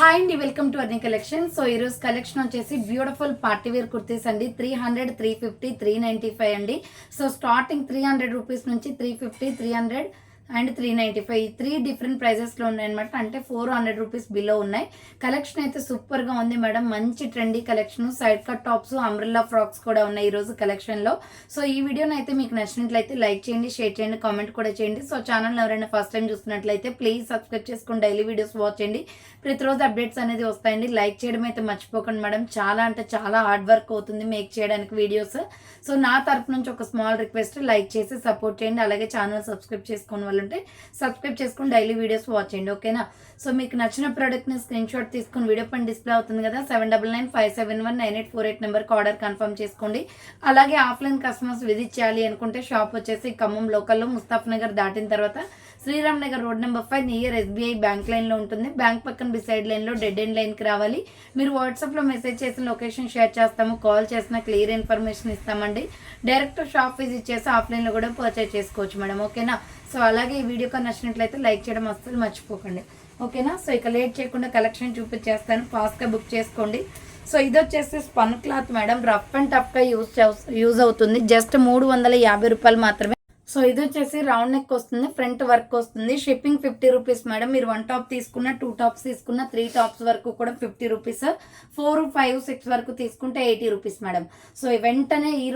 Hi అండి, welcome to Arni collection. So ఈరోజు collection వచ్చేసి బ్యూటిఫుల్ పార్టీ వేర్ కుర్తీస్ అండి. 300, 350, 395 అండి. సో స్టార్టింగ్ 300 రూపీస్ నుంచి 350, 300 అండ్ 395 3 డిఫరెంట్ ప్రైజెస్లో ఉన్నాయన్నమాట. అంటే 400 రూపీస్ బిలో ఉన్నాయి. కలెక్షన్ అయితే సూపర్గా ఉంది మేడం. మంచి trendy collection. Side cut tops, umbrella frocks కూడా ఉన్నాయి ఈరోజు కలెక్షన్లో. సో ఈ వీడియోని అయితే మీకు నచ్చినట్లయితే లైక్ చేయండి, షేర్ చేయండి, కామెంట్ కూడా చేయండి. సో ఛానల్ ఎవరైనా ఫస్ట్ టైం చూస్తున్నట్లయితే ప్లీజ్ సబ్స్క్రైబ్ చేసుకుని డైలీ వీడియోస్ వాచ్ చేయండి. ప్రతిరోజు అప్డేట్స్ అనేది వస్తాయండి. లైక్ చేయడం అయితే మర్చిపోకండి మేడం. చాలా అంటే చాలా హార్డ్ వర్క్ అవుతుంది మేక్ చేయడానికి వీడియోస్. సో నా తరపు నుంచి ఒక స్మాల్ రిక్వెస్ట్, లైక్ చేసి సపోర్ట్ చేయండి. అలాగే ఛానల్ సబ్స్క్రైబ్ చేసుకోని వాళ్ళు ఉంటే సబ్స్క్రైబ్ చేసుకుని డైలీ వీడియోస్ వాచ్ చేయండి, ఓకేనా. సో మీకు నచ్చిన ప్రోడక్ట్ని స్క్రీన్ షాట్ తీసుకుని వీడియో పైన డిస్ప్లే అవుతుంది కదా, 7995719848 నెంబర్కి ఆర్డర్ కన్ఫర్మ్ చేసుకోండి. అలాగే ఆఫ్లైన్ కస్టమర్స్ విజిట్ చేయాలి అనుకుంటే షాప్ వచ్చేసి ఖమ్మం లోకల్లో ముస్తాఫ్ నగర్ దాటిన తర్వాత Sriram Nagar road number 5 near SBI bank లైన్లో ఉంటుంది. బ్యాంక్ పక్కన బిసైడ్ లైన్లో డెడ్ ఎండ్ లైన్కి రావాలి. మీరు వాట్సాప్లో మెసేజ్ చేసిన లొకేషన్ షేర్ చేస్తాము. కాల్ చేసిన క్లియర్ ఇన్ఫర్మేషన్ ఇస్తామండి. డైరెక్ట్ షాప్ విజిట్ చేసి ఆఫ్లైన్లో కూడా పర్చేజ్ చేసుకోవచ్చు మేడం, ఓకేనా. సో అలాగే ఈ వీడియో కానీ నచ్చినట్లయితే లైక్ చేయడం అస్సలు మర్చిపోకండి, ఓకేనా. సో ఇక లేట్ చేయకుండా కలెక్షన్ చూపించేస్తాను, ఫాస్ట్గా బుక్ చేసుకోండి. సో ఇది వచ్చేసి spun cloth madam. Rough and టఫ్గా యూజ్ అవుతుంది. జస్ట్ 350 రూపాయలు మాత్రమే. సో ఇది వచ్చేసి రౌండ్ నెక్ వస్తుంది, ఫ్రంట్ వర్క్ వస్తుంది. Shipping 50 rupees madam. మీరు 1 టాప్ తీసుకున్న, 2 టాప్స్ తీసుకున్న, 3 టాప్స్ వరకు కూడా 50 రూపీస్. 4, 5, 6 వరకు తీసుకుంటే 80 రూపీస్ మేడం. సో వెంటనే ఈ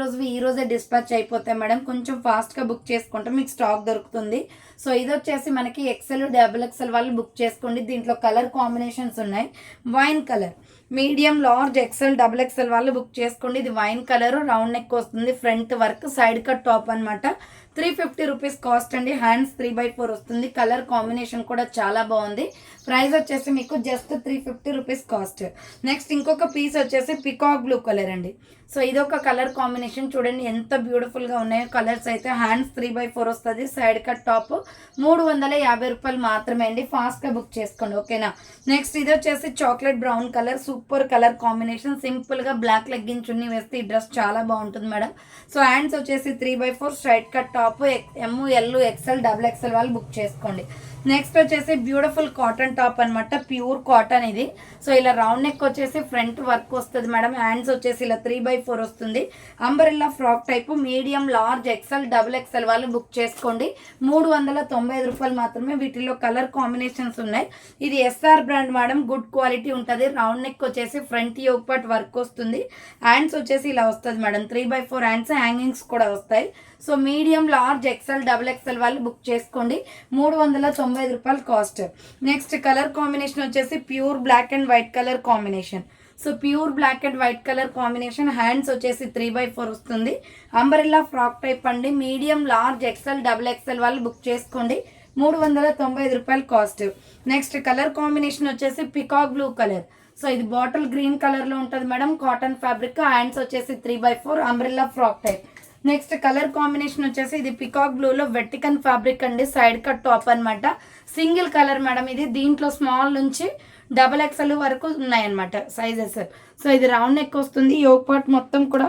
రోజే డిస్పాచ్ అయిపోతాయి మేడం. కొంచెం ఫాస్ట్గా బుక్ చేసుకుంటే మీకు స్టాక్ దొరుకుతుంది. సో ఇది వచ్చేసి మనకి XL, XXL వాళ్ళు బుక్ చేసుకోండి. దీంట్లో కలర్ కాంబినేషన్స్ ఉన్నాయి. Wine colour, medium, large, XL, XXL వాళ్ళు బుక్ చేసుకోండి. ఇది వైన్ కలర్, రౌండ్ నెక్ వస్తుంది, front work, side cut top అనమాట. 350 రూపీస్ కాస్ట్ అండి. హ్యాండ్స్ 3/4 వస్తుంది. కలర్ కాంబినేషన్ కూడా చాలా బాగుంది. ప్రైస్ వచ్చేసి మీకు జస్ట్ 350 రూపీస్ కాస్ట్. నెక్స్ట్ ఇంకొక పీస్ వచ్చేసి పికాక్ బ్లూ కలర్ అండి. సో ఇదొక కలర్ కాంబినేషన్ చూడండి ఎంత బ్యూటిఫుల్గా ఉన్నాయో కలర్స్ అయితే. హ్యాండ్స్ 3/4 వస్తుంది. సైడ్ కట్ టాప్ 350 రూపాయలు మాత్రమే అండి. ఫాస్ట్గా బుక్ చేసుకోండి, ఓకేనా. నెక్స్ట్ ఇది వచ్చేసి chocolate brown colour, super colour combination. సింపుల్గా బ్లాక్ లెగ్గిన్ చున్నీ వేస్తే ఈ డ్రెస్ చాలా బాగుంటుంది మేడం. సో హ్యాండ్స్ వచ్చేసి 3/4 straight cut top. M, L, XL, XXL వాళ్ళు బుక్ చేసుకోండి. నెక్స్ట్ వచ్చేసి బ్యూటిఫుల్ కాటన్ టాప్ అనమాట. ప్యూర్ కాటన్ ఇది. సో ఇలా రౌండ్ నెక్ వచ్చేసి ఫ్రంట్ వర్క్ వస్తుంది మేడం. హ్యాండ్స్ వచ్చేసి ఇలా 3/4 వస్తుంది. Umbrella frock type, medium, large, XL, XXL వాళ్ళు బుక్ చేసుకోండి. 395 రూపాయలు మాత్రమే. వీటిలో కలర్ కాంబినేషన్స్ ఉన్నాయి. ఇది SR brand madam. Good quality ఉంటుంది. రౌండ్ నెక్ వచ్చేసి ఫ్రంట్ యోక్ పార్ట్ వర్క్ వస్తుంది. హ్యాండ్స్ వచ్చేసి ఇలా వస్తుంది మేడం. 3/4 హ్యాండ్స్, హ్యాంగింగ్స్ కూడా వస్తాయి. So medium, large, XL, XXL వాళ్ళు బుక్ చేసుకోండి. 395 రూపాయలు కాస్ట్. నెక్స్ట్ కలర్ కాంబినేషన్ వచ్చేసి pure black and white colour combination. So pure black and white colour combination. Hands వచ్చేసి 3/4 వస్తుంది. అంబరెల్లా ఫ్రాక్ టైప్ అండి. మీడియం, లార్జ్, XL, XXL వాళ్ళు book చేసుకోండి. 395 రూపాయలు కాస్ట్. నెక్స్ట్ కలర్ కాంబినేషన్ వచ్చేసి పికాక్ బ్లూ కలర్. సో ఇది bottle green కలర్లో ఉంటుంది మేడం. Cotton fabric. హ్యాండ్స్ వచ్చేసి 3/4 umbrella frock type. Next colour combination వచ్చేసి ఇది పికాక్ బ్లూలో వెట్టికన్ ఫ్యాబ్రిక్ అండి. సైడ్ కట్ టాప్ అనమాట. సింగిల్ కలర్ మేడం ఇది. దీంట్లో స్మాల్ నుంచి XXL వరకు ఉన్నాయన్నమాట సైజెస్. సో ఇది రౌండ్ నెక్ వస్తుంది. యోక్ పార్ట్ మొత్తం కూడా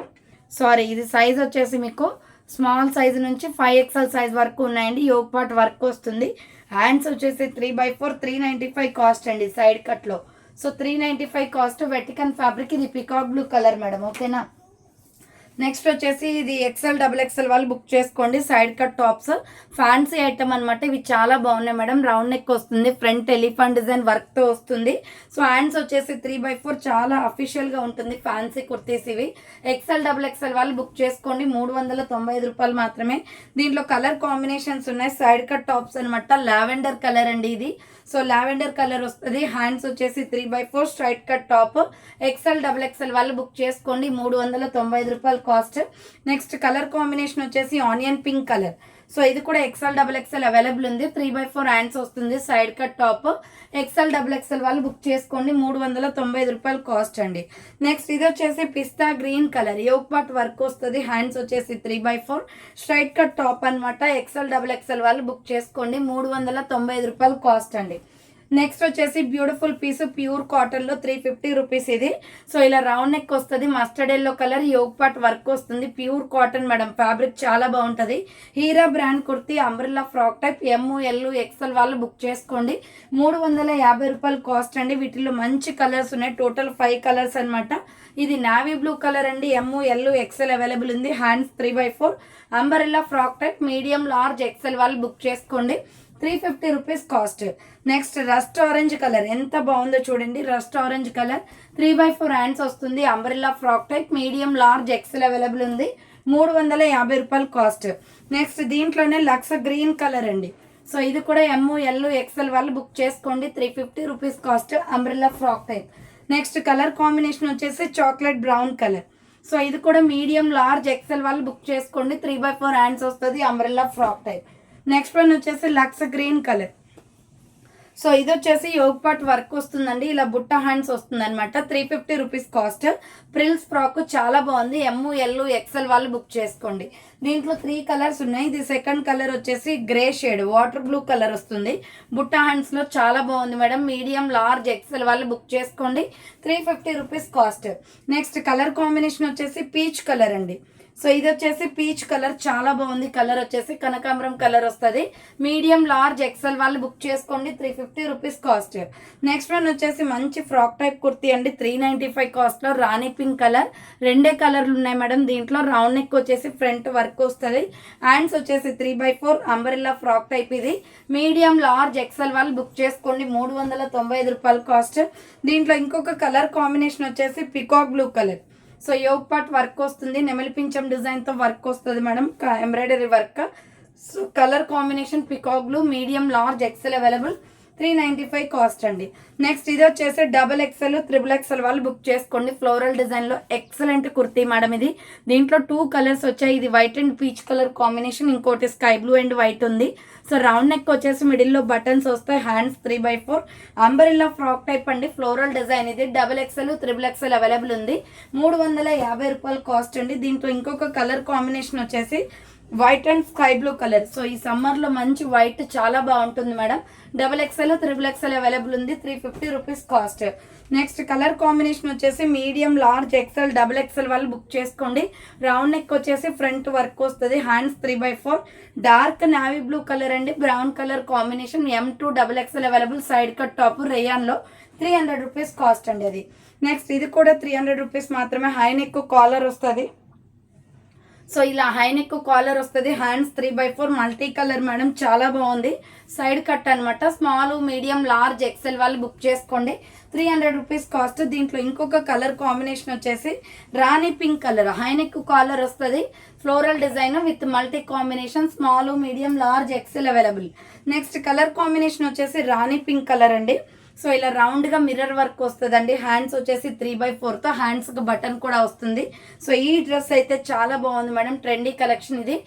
ఇది సైజ్ వచ్చేసి మీకు స్మాల్ సైజ్ నుంచి 5XL సైజ్ వరకు ఉన్నాయండి. యోక్ పార్ట్ వర్క్ వస్తుంది. హ్యాండ్స్ వచ్చేసి 3/4 395 కాస్ట్ అండి సైడ్ కట్లో. So 395 cost. వెట్టికన్ ఫ్యాబ్రిక్. ఇది పికాక్ బ్లూ కలర్ మేడం, ఓకేనా. నెక్స్ట్ వచ్చేసి ఇది XL, XXL వాళ్ళు బుక్ చేసుకోండి. Side cut tops, fancy item అనమాట. ఇవి చాలా బాగున్నాయి మేడం. రౌండ్ నెక్ వస్తుంది. ఫ్రంట్ ఎలిఫెంట్ డిజైన్ వర్క్తో వస్తుంది. సో హ్యాండ్స్ వచ్చేసి 3/4 చాలా అఫీషియల్గా ఉంటుంది. ఫ్యాన్సీ కుర్తీస్ ఇవి. XL, XXL వాళ్ళు బుక్ చేసుకోండి. 395 రూపాయలు మాత్రమే. దీంట్లో కలర్ కాంబినేషన్స్ ఉన్నాయి. సైడ్ కట్ టాప్స్ అనమాట. లావెండర్ కలర్ అండి ఇది. సో లావెండర్ కలర్ వస్తుంది. హ్యాండ్స్ వచ్చేసి 3/4 straight cut top. XL, XXL వాళ్ళు బుక్ చేసుకోండి. 395 రూపాయలు కాస్ట్. నెక్స్ట్ కలర్ కాంబినేషన్ వచ్చేసి ఆనియన్ పింక్ కలర్. సో ఇది కూడా XL, XXL అవైలబుల్ ఉంది. 3/4 హ్యాండ్స్ వస్తుంది. Side cut top. XL, XXL వాళ్ళు బుక్ చేసుకోండి. 395 రూపాయలు కాస్ట్ అండి. నెక్స్ట్ ఇది వచ్చేసి pista green colour. Yoke part work వస్తుంది. హ్యాండ్స్ వచ్చేసి 3/4 స్ట్రైట్ కట్ టాప్ అనమాట. XL, XXL వాళ్ళు బుక్ చేసుకోండి. 395 రూపాయలు కాస్ట్ అండి. నెక్స్ట్ వచ్చేసి బ్యూటిఫుల్ పీస్ ప్యూర్ కాటన్లో 350 రూపీస్ ఇది. సో ఇలా రౌండ్ నెక్ వస్తుంది, mustard yellow colour, yoke part work వస్తుంది, ప్యూర్ కాటన్ మేడం, ఫ్యాబ్రిక్ చాలా బాగుంటుంది. Heera brand kurti, umbrella frock type, ML XL వాళ్ళు బుక్ చేసుకోండి. 350 రూపాయలు కాస్ట్ అండి. వీటిలో మంచి కలర్స్ ఉన్నాయి, టోటల్ 5 కలర్స్ అనమాట. ఇది నావీ బ్లూ కలర్ అండి, ML XL అవైలబుల్ ఉంది. Hands 3x4 umbrella frock type, medium large XL వాళ్ళు బుక్ చేసుకోండి. 350 rupees cost. Next rust orange colour ఎంత బాగుందో చూడండి. Rust orange colour 3x4 hands వస్తుంది, umbrella frock type, medium large XL available ఉంది. 350 రూపాయలు కాస్ట్. నెక్స్ట్ దీంట్లోనే లక్స్ గ్రీన్ కలర్ అండి. సో ఇది కూడా ML XL వాళ్ళు బుక్ చేసుకోండి. 350 rupees cost, umbrella frock type. Next colour combination వచ్చేసి చాక్లెట్ బ్రౌన్ కలర్. సో ఇది కూడా మీడియం లార్జ్ XL వాళ్ళు బుక్ చేసుకోండి. 3x4 హ్యాండ్స్ వస్తుంది, umbrella frock type. Next one వచ్చేసి లక్స్ గ్రీన్ కలర్. సో ఇది వచ్చేసి యోగ్ పార్ట్ వర్క్ వస్తుందండి, ఇలా బుట్ట హ్యాండ్స్ వస్తుంది అనమాట. 350 రూపీస్ కాస్ట్. ప్రిల్స్ ఫ్రాక్ చాలా బాగుంది, ML XL వాళ్ళు బుక్ చేసుకోండి. దీంట్లో 3 కలర్స్ ఉన్నాయి. ఇది సెకండ్ కలర్ వచ్చేసి grey shade water blue colour వస్తుంది, బుట్ట హ్యాండ్స్లో చాలా బాగుంది మేడం. మీడియం లార్జ్ XL వాళ్ళు బుక్ చేసుకోండి. 350 rupees cost. Next colour combination వచ్చేసి పీచ్ కలర్ అండి. సో ఇది వచ్చేసి పీచ్ కలర్ చాలా బాగుంది. కలర్ వచ్చేసి కనకాంబరం కలర్ వస్తుంది, మీడియం లార్జ్ XL వాళ్ళు బుక్ చేసుకోండి. 350 రూపీస్ కాస్ట్. నెక్స్ట్ వన్ వచ్చేసి మంచి ఫ్రాక్ టైప్ కుర్తీ అండి, 395 కాస్ట్లో. రాణి పింక్ కలర్, 2 కలర్లు ఉన్నాయి మేడం. దీంట్లో రౌండ్ నెక్ వచ్చేసి ఫ్రంట్ వర్క్ వస్తుంది, హ్యాండ్స్ వచ్చేసి 3x4 అంబ్రెల్లా ఫ్రాక్ టైప్. ఇది మీడియం లార్జ్ XL వాళ్ళు బుక్ చేసుకోండి. 395 రూపాయలు కాస్ట్. దీంట్లో ఇంకొక కలర్ కాంబినేషన్ వచ్చేసి peacock blue colour. So Yog part work వస్తుంది, నెమలి పింఛం డిజైన్తో వర్క్ వస్తుంది madam, embroidery work. So colour combination peacock blue, medium large XL available. 395 cost అండి. నెక్స్ట్ ఇది వచ్చేసి XXL XXL వాళ్ళు బుక్ చేసుకోండి. ఫ్లోరల్ డిజైన్లో ఎక్సలెంట్ కుర్తీ మేడం ఇది. దీంట్లో 2 కలర్స్ వచ్చాయి, ఇది white and peach colour combination, ఇంకోటి స్కై బ్లూ అండ్ వైట్ ఉంది. సో రౌండ్ నెక్ వచ్చేసి మిడిల్లో బటన్స్ వస్తాయి, hands 3x4 umbrella frock type అండి, ఫ్లోరల్ డిజైన్. ఇది XXL XXL అవైలబుల్ ఉంది. 350 రూపాయలు కాస్ట్ అండి. దీంట్లో ఇంకొక కలర్ కాంబినేషన్ వచ్చేసి white and sky blue colour. So ఈ సమ్మర్లో మంచి వైట్ చాలా బాగుంటుంది మేడం. XXL XXL అవైలబుల్ ఉంది. 350 rupees cost. Next colour combination వచ్చేసి మీడియం లార్జ్ XL XXL వాళ్ళు బుక్ చేసుకోండి. రౌండ్ నెక్ వచ్చేసి ఫ్రంట్ వర్క్ వస్తుంది, hands 3x4 dark navy blue colour అండి, brown colour combination. M2 XXL available. Side cut top రేయాన్లో 300 rupees cost అండి అది. Next ఇది కూడా 300 రూపీస్ మాత్రమే. హై నెక్ కాలర్ వస్తుంది. సో ఇలా హై నెక్ కాలర్ వస్తుంది, hands 3x4 multi colour madam, చాలా బాగుంది. సైడ్ కట్ అనమాట. స్మాల్ మీడియం లార్జ్ XL వాళ్ళు బుక్ చేసుకోండి. 300 రూపీస్ కాస్ట్. దీంట్లో ఇంకొక కలర్ కాంబినేషన్ వచ్చేసి rani pink colour, high neck collar వస్తుంది, floral design with multi combination, small medium large XL available. Next colour combination వచ్చేసి రాణి పింక్ కలర్ అండి. So ఇలా రౌండ్గా మిర్రర్ వర్క్ వస్తుందండి, హ్యాండ్స్ వచ్చేసి 3x4తో హ్యాండ్స్కి బటన్ కూడా వస్తుంది. సో ఈ డ్రెస్ అయితే చాలా బాగుంది మేడం, ట్రెండీ కలెక్షన్ ఇది.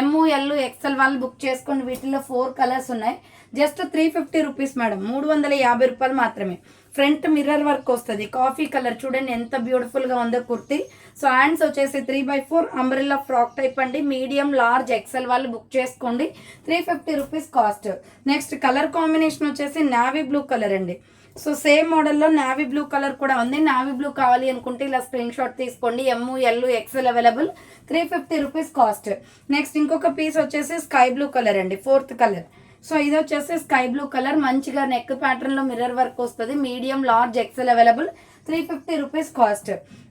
ML XL వాళ్ళు బుక్ చేసుకోండి. వీటిలో 4 కలర్స్ ఉన్నాయి. జస్ట్ 350 రూపీస్ మేడం, 350 రూపాయలు మాత్రమే. ఫ్రంట్ మిర్రర్ వర్క్ వస్తుంది, కాఫీ కలర్ చూడండి ఎంత బ్యూటిఫుల్గా ఉందో కుర్తీ. సో హ్యాండ్స్ వచ్చేసి 3x4 అంబ్రెల్లా ఫ్రాక్ టైప్ అండి, మీడియం లార్జ్ XL వాళ్ళు బుక్ చేసుకోండి. 350 rupees cost. Next colour combination వచ్చేసి నావీ బ్లూ కలర్ అండి. సో సేమ్ మోడల్లో నావీ బ్లూ కలర్ కూడా ఉంది. నావీ బ్లూ కావాలి అనుకుంటే ఇలా స్క్రీన్ షాట్ తీసుకోండి. ML XL available. 350 rupees cost. Next ఇంకొక పీస్ వచ్చేసి స్కై బ్లూ కలర్ అండి, 4th కలర్. సో ఇది వచ్చేసి స్కై బ్లూ కలర్, మంచిగా నెక్ ప్యాటర్న్లో మిర్రర్ వర్క్ వస్తుంది, medium large XL available. 350 rupees cost.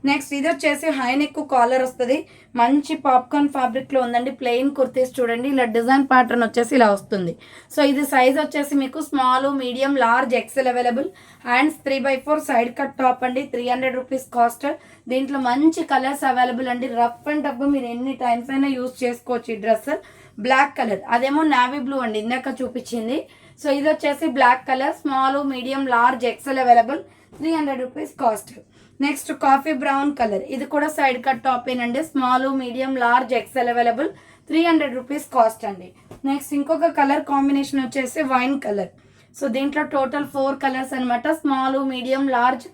Next ఇది వచ్చేసి హై నెక్ కాలర్ వస్తుంది, మంచి పాప్కార్న్ ఫ్యాబ్రిక్లో ఉందండి. ప్లెయిన్ కుర్తీస్ చూడండి, ఇలా డిజైన్ ప్యాటర్న్ వచ్చేసి ఇలా వస్తుంది. సో ఇది సైజ్ వచ్చేసి మీకు small medium large XL available. Hands 3x4 side cut top అండి, 300 రూపీస్ కాస్ట్. దీంట్లో మంచి కలర్స్ అవైలబుల్ అండి, రఫ్ అండ్ టఫ్ మీరు ఎన్ని టైమ్స్ అయినా యూజ్ చేసుకోవచ్చు. ఈ డ్రెస్ బ్లాక్ కలర్, అదేమో నావీ బ్లూ అండి ఇందాక చూపించింది. సో ఇది వచ్చేసి black colour, small medium large XL available. 300 rupees cost. Next coffee brown colour, ఇది కూడా సైడ్ కట్ టాప్ ఏనండి, small medium large XL available. 300 rupees cost అండి. నెక్స్ట్ ఇంకొక కలర్ కాంబినేషన్ వచ్చేసి వైన్ కలర్. సో దీంట్లో టోటల్ 4 కలర్స్ అనమాట, small medium large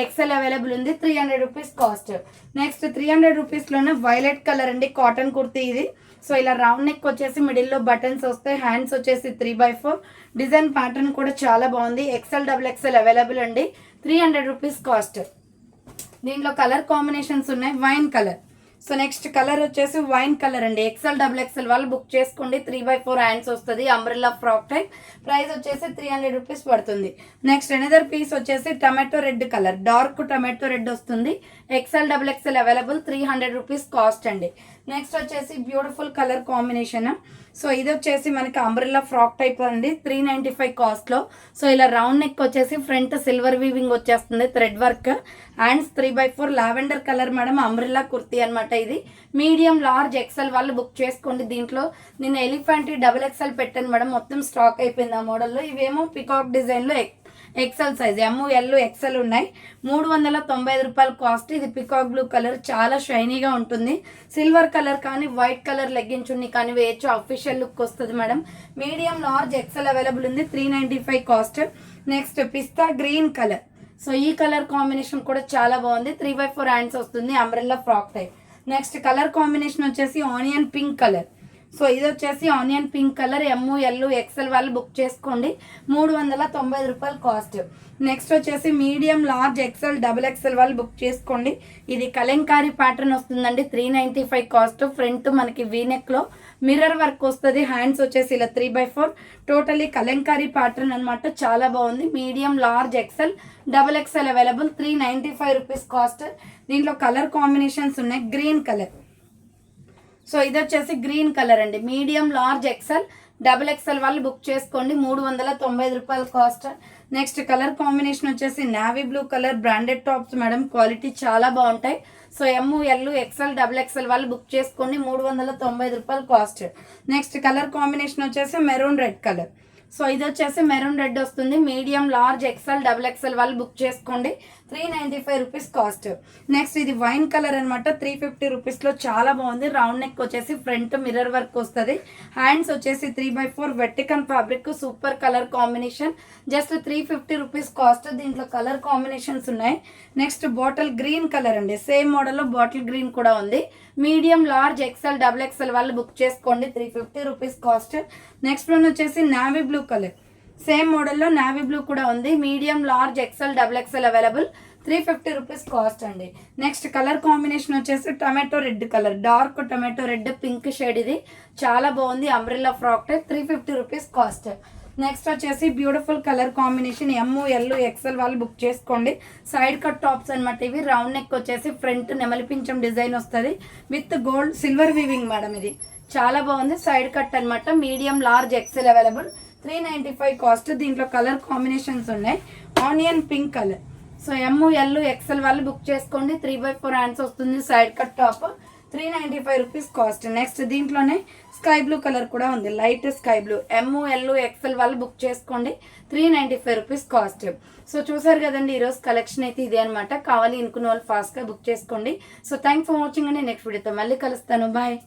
XL available ఉంది. 300 rupees cost. Next 300 రూపీస్లోనే వైలెట్ కలర్ అండి, కాటన్ కుర్తీ ఇది. సో ఇలా రౌండ్ నెక్ వచ్చేసి మిడిల్లో బటన్స్ వస్తాయి, హ్యాండ్స్ వచ్చేసి 3/4 డిజైన్ ప్యాటర్న్ కూడా చాలా బాగుంది. ఎక్సెల్ డబుల్ ఎక్సెల్ అవైలబుల్ అండి. 300 రూపీస్ కాస్ట్. దీంట్లో కలర్ కాంబినేషన్స్ ఉన్నాయి. Wine colour. So next colour వచ్చేసి వైన్ కలర్ అండి. ఎక్సెల్ డబుల్ ఎక్సెల్ వాళ్ళు బుక్ చేసుకోండి. 3/4 హ్యాండ్స్ వస్తుంది, అంబ్రెల్లా ఫ్రాక్ టైప్. ప్రైస్ వచ్చేసి 300 రూపీస్ పడుతుంది. నెక్స్ట్ అనదర్ పీస్ వచ్చేసి tomato red colour, dark tomato red వస్తుంది. XL double XL available. 300 rupees cost అండి. నెక్స్ట్ వచ్చేసి బ్యూటిఫుల్ కలర్ కాంబినేషన్. సో ఇది వచ్చేసి మనకి అంబ్రెల్లా ఫ్రాక్ టైప్ అండి, 395 కాస్ట్లో. సో ఇలా రౌండ్ నెక్ వచ్చేసి ఫ్రంట్ సిల్వర్ వీవింగ్ వచ్చేస్తుంది, thread work. Hands 3/4 lavender colour madam, umbrella kurti అనమాట ఇది. మీడియం లార్జ్ ఎక్సెల్ వాళ్ళు బుక్ చేసుకోండి. దీంట్లో నేను ఎలిఫెంట్ డబుల్ ఎక్సెల్ పెట్టాను మేడం, మొత్తం స్టాక్ అయిపోయింది ఆ మోడల్లో. ఇవేమో పికాక్ డిజైన్లో ఎక్సెల్ సైజ్, ML ఎక్సెల్ ఉన్నాయి. 395 రూపాయలు కాస్ట్. ఇది పికాక్ బ్లూ కలర్, చాలా షైనీగా ఉంటుంది. సిల్వర్ కలర్ కానీ వైట్ కలర్ లెగ్గిన్ చున్నీ కానీ వేయచ్చు, అఫీషియల్ లుక్ వస్తుంది madam. Medium large XL available ఉంది. 395 cost. Next pista green colour. So ఈ కలర్ కాంబినేషన్ కూడా చాలా బాగుంది. 3/4 హ్యాండ్స్ వస్తుంది, umbrella frock type. Next colour combination వచ్చేసి ఆనియన్ పింక్ కలర్. సో ఇది వచ్చేసి onion pink colour, ML XL వాళ్ళు బుక్ చేసుకోండి. 390 రూపాయలు కాస్ట్. నెక్స్ట్ వచ్చేసి medium large XL double XL వాళ్ళు బుక్ చేసుకోండి. ఇది కలంకారీ ప్యాటర్న్ వస్తుందండి, 395 కాస్ట్. ఫ్రంట్ మనకి వీనెక్లో మిర్రర్ వర్క్ వస్తుంది, హ్యాండ్స్ వచ్చేసి ఇలా 3/4. టోటలీ కలంకారీ ప్యాటర్న్ అనమాట, చాలా బాగుంది. Medium large XL double XL available. 395 rupees cost. దీంట్లో కలర్ కాంబినేషన్స్ ఉన్నాయి. Green colour. సో ఇది వచ్చేసి గ్రీన్ కలర్ అండి, medium large XL double XL వాళ్ళు బుక్ చేసుకోండి. 390 రూపాయలు కాస్ట్. నెక్స్ట్ కలర్ కాంబినేషన్ వచ్చేసి navy blue colour, branded tops madam, quality చాలా బాగుంటాయి. So ML XL double XL వాళ్ళు బుక్ చేసుకోండి. 390 రూపాయలు కాస్ట్. నెక్స్ట్ కలర్ కాంబినేషన్ వచ్చేసి మెరూన్ రెడ్ కలర్. సో ఇది వచ్చేసి మెరూన్ రెడ్ వస్తుంది. Medium large XL double XL వాళ్ళు బుక్ చేసుకోండి. 395 రూపీస్ కాస్ట్. నెక్స్ట్ ఇది వైన్ కలర్ అనమాట, 350 రూపీస్లో చాలా బాగుంది. రౌండ్ నెక్ వచ్చేసి ఫ్రంట్ మిర్రర్ వర్క్ వస్తుంది, హ్యాండ్స్ వచ్చేసి 3/4 వెట్టికన్ fabric, super colour combination. Just 350 rupees cost. దీంట్లో కలర్ కాంబినేషన్స్ ఉన్నాయి. నెక్స్ట్ బాటిల్ గ్రీన్ కలర్ అండి, సేమ్ మోడల్లో బాటిల్ గ్రీన్ కూడా ఉంది. Medium large XL double XL వాళ్ళు బుక్ చేసుకోండి. 350 రూపీస్ కాస్ట్. నెక్స్ట్ వన్ వచ్చేసి నావీ బ్లూ కలర్, సేమ్ మోడల్లో నావీ బ్లూ కూడా ఉంది. Medium large XL double XL available. 350 rupees cost అండి. నెక్స్ట్ కలర్ కాంబినేషన్ వచ్చేసి tomato red colour, dark tomato red pink shade. ఇది చాలా బాగుంది, umbrella frock type. 350 rupees cost. Next వచ్చేసి beautiful colour combination, ML XL వాళ్ళు book చేసుకోండి. Side cut tops అనమాట ఇవి. రౌండ్ నెక్ వచ్చేసి ఫ్రంట్ నెమలి పింఛం డిజైన్ వస్తుంది with gold silver weaving madam. ఇది చాలా బాగుంది, సైడ్ కట్ అనమాట. Medium large XL available. 395 cost. దీంట్లో కలర్ కాంబినేషన్స్ ఉన్నాయి. Onion pink colour. So ML XL వాళ్ళు బుక్ చేసుకోండి. 3/4 హ్యాండ్స్ వస్తుంది, side cut top. 395 rupees cost. Next దీంట్లోనే స్కై బ్లూ కలర్ కూడా ఉంది, light sky blue. ML XL వాళ్ళు బుక్ చేసుకోండి. 395 రూపీస్ కాస్ట్. సో చూసారు కదండి, ఈరోజు కలెక్షన్ అయితే ఇదే అనమాట. కావాలి అనుకున్న వాళ్ళు ఫాస్ట్గా బుక్ చేసుకోండి. సో థ్యాంక్స్ ఫర్ వాచింగ్ అండి. నెక్స్ట్ వీడియోతో మళ్ళీ కలుస్తాను. బాయ్.